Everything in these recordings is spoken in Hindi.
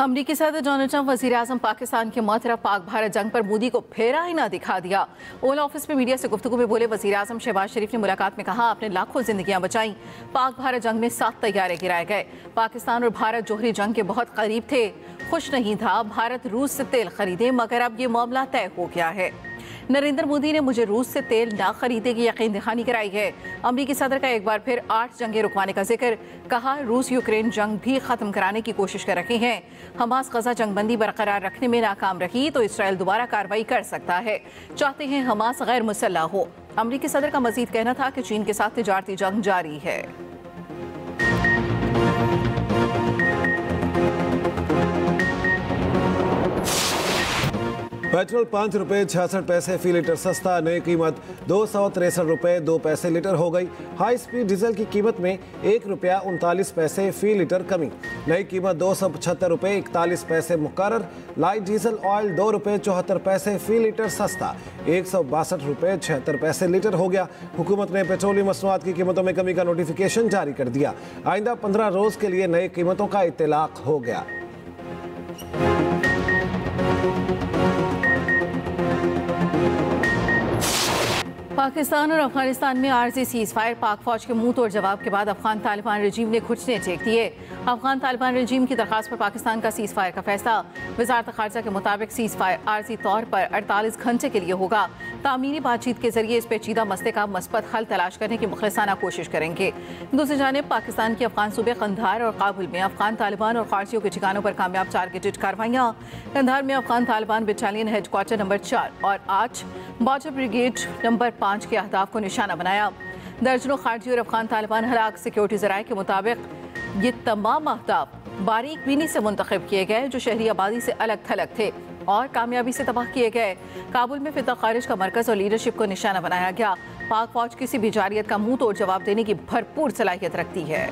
अमरीकी सदर डोनाल्ड ट्रंप वज़ीर आज़म पाकिस्तान के मौतरफ पाक भारत जंग पर मोदी को फिर आईना दिखा दिया। ओवल ऑफिस में मीडिया से गुफ्तगू में बोले वज़ीर आज़म शहबाज शरीफ ने मुलाकात में कहा, आपने लाखों जिंदगियां बचाई। पाक भारत जंग में 7 तैयारे गिराए गए। पाकिस्तान और भारत जोहरी जंग के बहुत करीब थे। खुश नहीं था भारत रूस से तेल खरीदे, मगर अब ये मामला तय हो गया है। नरेंद्र मोदी ने मुझे रूस से तेल ना खरीदने की यकीन दहानी कराई है। अमरीकी सदर का एक बार फिर 8 जंगें रुकवाने का जिक्र। कहा, रूस यूक्रेन जंग भी खत्म कराने की कोशिश कर रहे हैं। हमास गजा जंगबंदी बरकरार रखने में नाकाम रही तो इसराइल दोबारा कार्रवाई कर सकता है। चाहते हैं हमास गैर मुसल्लह हो। अमरीकी सदर का मजीद कहना था कि चीन के साथ तिजारती जंग जारी है। पेट्रोल 5 रुपये 66 पैसे फी लीटर सस्ता, नई कीमत 263 रुपये 2 पैसे लीटर हो गई। हाई स्पीड डीजल की कीमत में 1 रुपया 39 पैसे फी लीटर कमी, नई कीमत 275 रुपये 41 पैसे मुकर्रर। लाइट डीजल ऑयल 2 रुपये 74 पैसे फी लीटर सस्ता, 162 रुपये 76 पैसे लीटर हो गया। हुकूमत ने पेट्रोलियम मसनूआत की कीमतों में कमी का नोटिफिकेशन जारी कर दिया। आइंदा 15 रोज़ के लिए नई कीमतों का इत्तलाक हो गया। पाकिस्तान और अफगानिस्तान में आर्जी सीज फायर, पाक फौज के मुंह तोड़ जवाब के बाद अफगान तालिबान रजीम ने घुटने टेक दिए। अफगान तालिबान रजीम की दरखास्त पर पाकिस्तान का सीज फायर का फैसला। वजारत खारजा के मुताबिक सीज फायर आर्जी तौर पर 48 घंटे के लिए होगा। तामीरी बातचीत के जरिए इस पेचीदा मसले का मस्बत हल तलाश करने की मुखलिसाना कोशिश करेंगे। दूसरी जानिब पाकिस्तान के अफगान सूबे कंधार और काबुल में अफगान तालिबान और खारजियों के ठिकानों पर कामयाब टारगेटेड कार्रवाइयाँ। कंधार में Afghan Taliban battalion headquarter number 4 और 8 बॉर्डर ब्रिगेड नंबर 5 के अहदाफ को निशाना बनाया। दर्जनों खारजी और अफगान तालिबान हलाक। सिक्योरिटी ज़राए के मुताबिक ये तमाम अहदाफ बारीक बीनी से मुंतखब किए गए जो शहरी आबादी से अलग थलग थे और कामयाबी से तबाह किए गए। काबुल में फितह खारिज का मरकज़ और लीडरशिप को निशाना बनाया गया। पाक फौज किसी भी जारियत का मुंह तोड़ जवाब देने की भरपूर सलाहियत रखती है।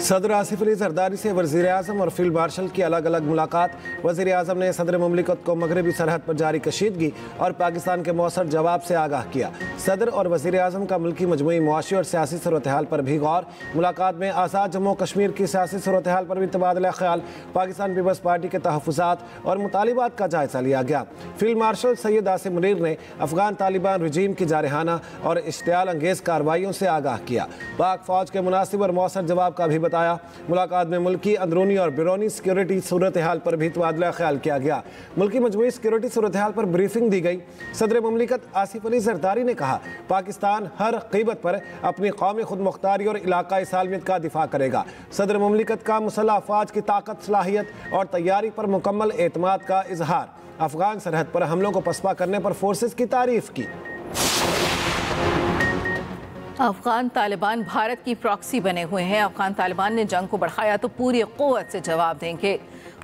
सदर आसिफ अली जरदारी से वज़ीर आज़म और फील्ड मार्शल की अलग अलग मुलाकात। वज़ीर आज़म ने सदर मुमलिकत को मगरबी सरहद पर जारी कशीदगी और पाकिस्तान के मौसर जवाब से आगाह किया। सदर और वज़ीर आज़म का मुल्की मजमूई मुआशी और सियासी सूरत हाल पर भी गौर। मुलाकात में आज़ाद जम्मू कश्मीर की सियासी सूरत हाल पर भी तबादला ख्याल, पाकिस्तान पीपल्स पार्टी के तहफ़्फ़ुज़ात और मुतालिबात का जायज़ा लिया गया। फील्ड मार्शल सैयद आसिम मुनीर ने अफगान तालिबान रजीम की जारहाना और इश्तियाल अंगेज़ कार्रवाइयों से आगाह किया। पाक फौज के मुनासिब और मौसर जवाब का भी बताया। मुलाकात में मुल्की अंदरूनी और बैरूनी सिक्योरिटी सूरत हाल पर भी तबादला ख्याल किया गया। मुल्की मजमूई सिक्योरिटी सूरत हाल पर ब्रीफिंग दी गई। सदर मुमलिकत आसिफ अली जरदारी ने कहा, पाकिस्तान हर कीमत पर अपनी कौमी खुद मुख्तारी और इलाकाई सालमियत का दिफा करेगा। सदर मुमलिकत का मुसल्लह अफवाज की ताकत, सलाहियत और तैयारी पर मुकम्मल एतमाद का इजहार। अफगान सरहद पर हमलों को पसपा करने पर फोर्सेस की तारीफ की। अफगान तालिबान भारत की प्रॉक्सी बने हुए हैं। अफगान तालिबान ने जंग को बढ़ाया तो पूरी क़ुव्वत से जवाब देंगे।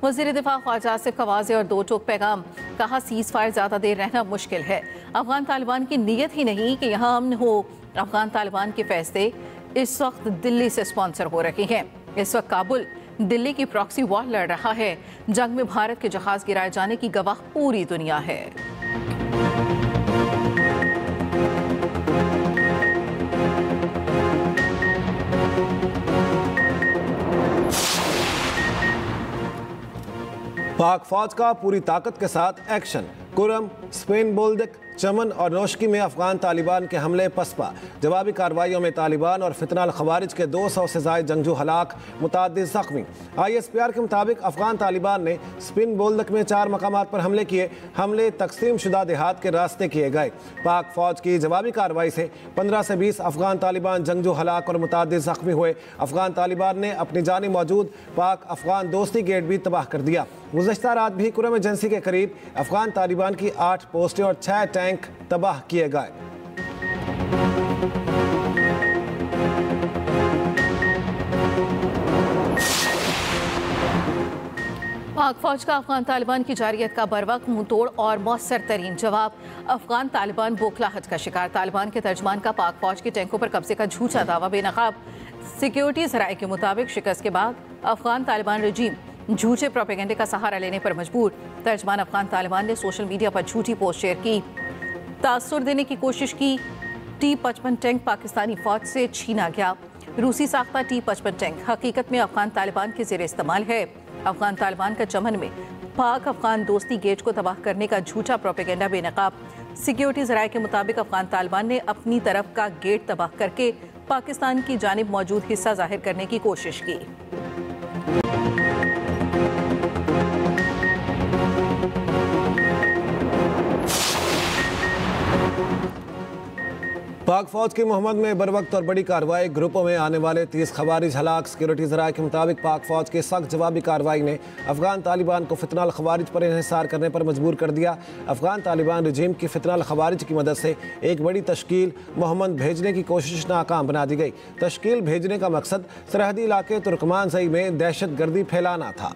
वज़ीर दिफा ख्वाजा आसिफ का वाज़ेह और दो टोक पैगाम। कहा, सीज़ फायर ज़्यादा देर रहना मुश्किल है। अफगान तालिबान की नीयत ही नहीं कि यहाँ अमन हो। अफगान तालिबान के फैसले इस वक्त दिल्ली से स्पॉन्सर हो रहे हैं। इस वक्त काबुल दिल्ली की प्रॉक्सी वॉर लड़ रहा है। जंग में भारत के जहाज़ गिराए जाने की गवाह पूरी दुनिया है। पाक फौज का पूरी ताकत के साथ एक्शन। कुरम, स्पेन, बोल्दक, चमन और नौशकी में अफगान तालिबान के हमले पसपा। जवाबी कार्रवाइयों में तालिबान और फितनाल खवारिज के 200 से ज़ायद जंगजू हलाक, मुताद्दिद ज़ख्मी। ISPR के मुताबिक अफगान तालिबान ने स्पेन बोल्दक में 4 मकामात पर हमले किए। हमले तकसीम शुदा देहात के रास्ते किए गए। पाक फौज की जवाबी कार्रवाई से 15 से 20 अफगान तालिबान जंगजू हलाक और मुताद्दिद ज़ख्मी हुए। अफगान तालिबान ने अपनी जानी मौजूद पाक अफगान दोस्ती गेट भी तबाह कर दिया। गुज़श्ता रात भी कुरम एजेंसी के करीब अफगान तालिबान की 8 पोस्टें और 6 टैंक तबाह किए गए। पाक फौज का अफगान तालिबान की जारियत का बरवक्त मुंह तोड़ और मौसर तरीन जवाब। अफगान तालिबान बोखलाहट का शिकार। तालिबान के तर्जमान का पाक फौज के टैंकों पर कब्जे का झूठा दावा बेनकाब। सिक्योरिटी ज़राए के मुताबिक शिकस्त के बाद अफगान तालिबान रजीम झूठे प्रोपेगेंडे का सहारा लेने पर मजबूर। तर्जमान अफगान तालिबान ने सोशल मीडिया पर झूठी पोस्ट शेयर की, तासुर देने की कोशिश की। T-55 टैंक पाकिस्तानी फौज से छीना गया। रूसी साख्ता T-55 टैंक हकीकत में अफगान तालिबान के ज़ेर इस्तेमाल है। अफगान तालिबान का चमन में पाक अफगान दोस्ती गेट को तबाह करने का झूठा प्रोपेगेंडा बेनकाब। सिक्योरिटी ज़राए के मुताबिक अफगान तालिबान ने अपनी तरफ का गेट तबाह करके पाकिस्तान की जानिब मौजूद हिस्सा जाहिर करने की कोशिश की। पाक फौज की मोहम्मद में बरवक्त और बड़ी कार्रवाई, ग्रुपों में आने वाले 30 खवारिज हलाक। सिक्योरिटी ज़राए के मुताबिक पाक फौज की सख्त जवाबी कार्रवाई ने अफगान तालिबान को फितनाल खवारिज पर इन्हिसार करने पर मजबूर कर दिया। अफगान तालिबान रजीम की फितनाल खवारिज की मदद से एक बड़ी तश्कील मोहम्मद भेजने की कोशिश नाकाम बना दी गई। तश्कील भेजने का मकसद सरहदी इलाके तुर्कमानजई में दहशत गर्दी फैलाना था।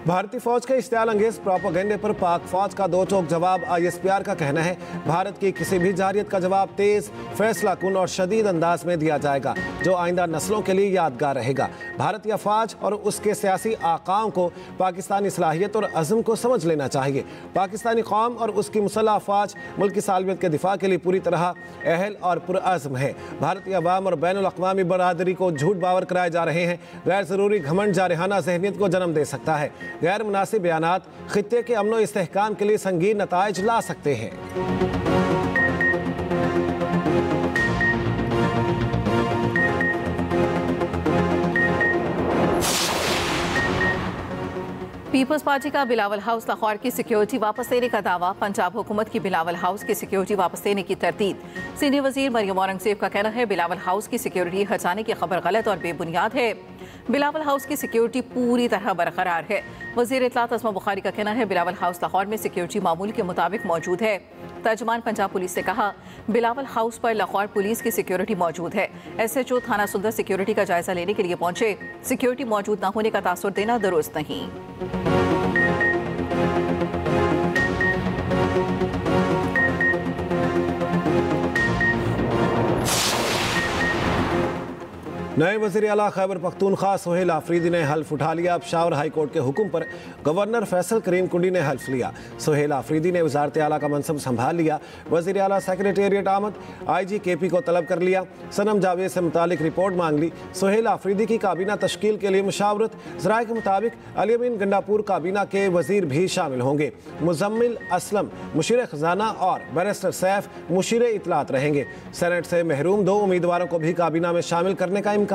भारतीय फौज के इश्तियाल अंगेज प्रोपेगेंडे पर पाक फौज का दो टोक जवाब। ISPR का कहना है भारत की किसी भी जारियत का जवाब तेज, फैसला कुन और शदीद अंदाज में दिया जाएगा, जो आइंदा नस्लों के लिए यादगार रहेगा। भारतीय फौज और उसके सियासी आकाओं को पाकिस्तानी सलाहियत और अज़म को समझ लेना चाहिए। पाकिस्तानी कौम और उसकी मुसल्लह अफवाज मुल्क की सालमियत के दिफा के लिए पूरी तरह अहल और पुरअज़्म है। भारतीय अवाम और बैनुल अक़वामी बरादरी को झूठ बावर कराए जा रहे हैं। गैर ज़रूरी घमंड जारहाना ज़हनियत को जन्म दे सकता है। गैर मुनासिब बयानात खित्ते के अमन व इस्तेहकाम के लिए संगीन नताइज ला सकते हैं। पीपल्स पार्टी का बिलावल हाउस लाहौर की सिक्योरिटी वापस लेने का दावा। पंजाब हुकूमत की बिलावल हाउस की सिक्योरिटी वापस लेने की तरतीब। सीनियर वजीर मरियम औरंगजेब का कहना है बिलावल हाउस की सिक्योरिटी हटाने की खबर गलत और बेबुनियाद है। बिलावल हाउस की सिक्योरिटी पूरी तरह बरकरार है। वजीर इत्तलात अस्मा बुखारी का कहना है बिलावल हाउस लाहौर में सिक्योरिटी मामूल के मुताबिक मौजूद है। तर्जमान पंजाब पुलिस ने कहा बिलावल हाउस पर लाहौर पुलिस की सिक्योरिटी मौजूद है। SHO थाना सुंदर सिक्योरिटी का जायजा लेने के लिए पहुंचे। सिक्योरिटी मौजूद न होने का तासुर देना दुरुस्त नहीं। नए वज़ीर आला खैबर पख्तूनख्वा सोहेल आफरीदी ने हल्फ उठा लिया। अब शावर हाई कोर्ट के हुक्म पर गवर्नर फैसल करीम कुंडी ने हल्फ लिया। सोहेल आफरीदी ने वज़ारत आला का मनसब संभाल लिया। वज़ीर आला सेक्रेटेरिएट आमद, IG KP को तलब कर लिया। सनम जावेद से मुतालिक रिपोर्ट मांग ली। सोहेल आफरीदी की काबीना तश्कील के लिए मुशावरत। ज़राए के मुताबिक अली अमीन गंडापुर काबीना के वज़ीर भी शामिल होंगे। मुज़म्मिल असलम मुशीर ख़जाना और बैरिस्टर सैफ मुशीर इत्तलात रहेंगे। सेनेट से महरूम 2 उम्मीदवारों को भी काबीना में शामिल करने का इम्कान।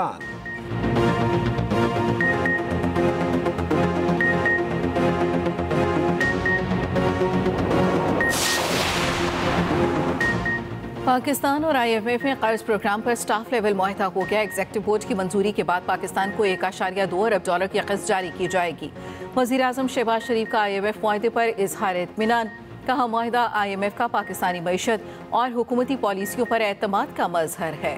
पाकिस्तान और IMF में कर्ज प्रोग्राम पर स्टाफ लेवल मुआहदा हो गया। एग्जीक्यूटिव बोर्ड की मंजूरी के बाद पाकिस्तान को $1.2 अरब की क़िस्त जारी की जाएगी। वज़ीर आज़म शहबाज शरीफ का IMF मुआहदे पर इजहार इत्मीनान। कहा मुआहदा IMF का पाकिस्तानी मईशत और हुकूमती पॉलिसियों पर एतमाद का मज़हर है।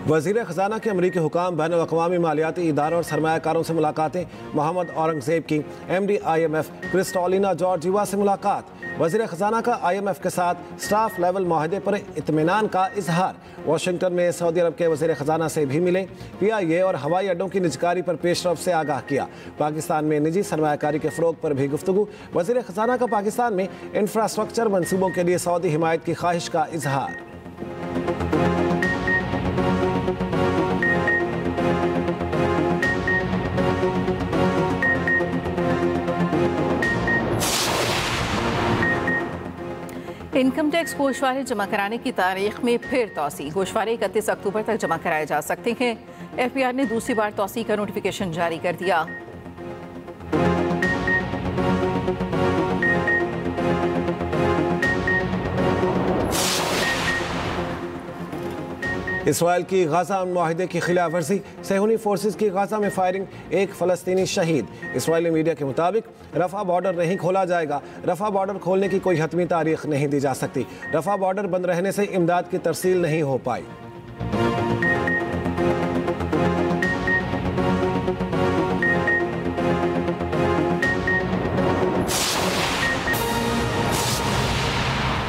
वज़ीर ख़जाना के अमरीकी हुकाम, बैनुल अक़वामी मालियाती इदारों और सरमायाकारों से मुलाकातें। मोहम्मद औरंगज़ेब की MD IMF क्रिस्टोलिना जॉर्जिवा से मुलाकात। वज़ीर ख़जाना का IMF के साथ स्टाफ लेवल मुआहदे पर इत्मीनान का इजहार। वाशिंगटन में सऊदी अरब के वज़ीर ख़जाना से भी मिले। PIA और हवाई अड्डों की निजकारी पर पेशरफ से आगाह किया। पाकिस्तान में निजी सरमायाकारी के फ़रोग़ पर भी गुफ्तगू। वज़ीर ख़जाना का पाकिस्तान में इंफ्रास्ट्रक्चर मनसूबों के लिए सऊदी हिमायत की ख्वाहिश का इजहार। इनकम टैक्स गोशवारे जमा कराने की तारीख में फिर तौसी। गोशवारे 31 अक्टूबर तक जमा कराए जा सकते हैं। FBR ने दूसरी बार तौसी का नोटिफिकेशन जारी कर दिया। इसराइल की गाजा मुआहदे की खिलाफ वर्जी, सेहूनी फोर्सेस की गाजा में फायरिंग, एक फ़लस्तीनी शहीद। इसराइली मीडिया के मुताबिक रफ़ा बॉर्डर नहीं खोला जाएगा। रफ़ा बॉर्डर खोलने की कोई हतमी तारीख नहीं दी जा सकती। रफ़ा बॉर्डर बंद रहने से इमदाद की तरसील नहीं हो पाई।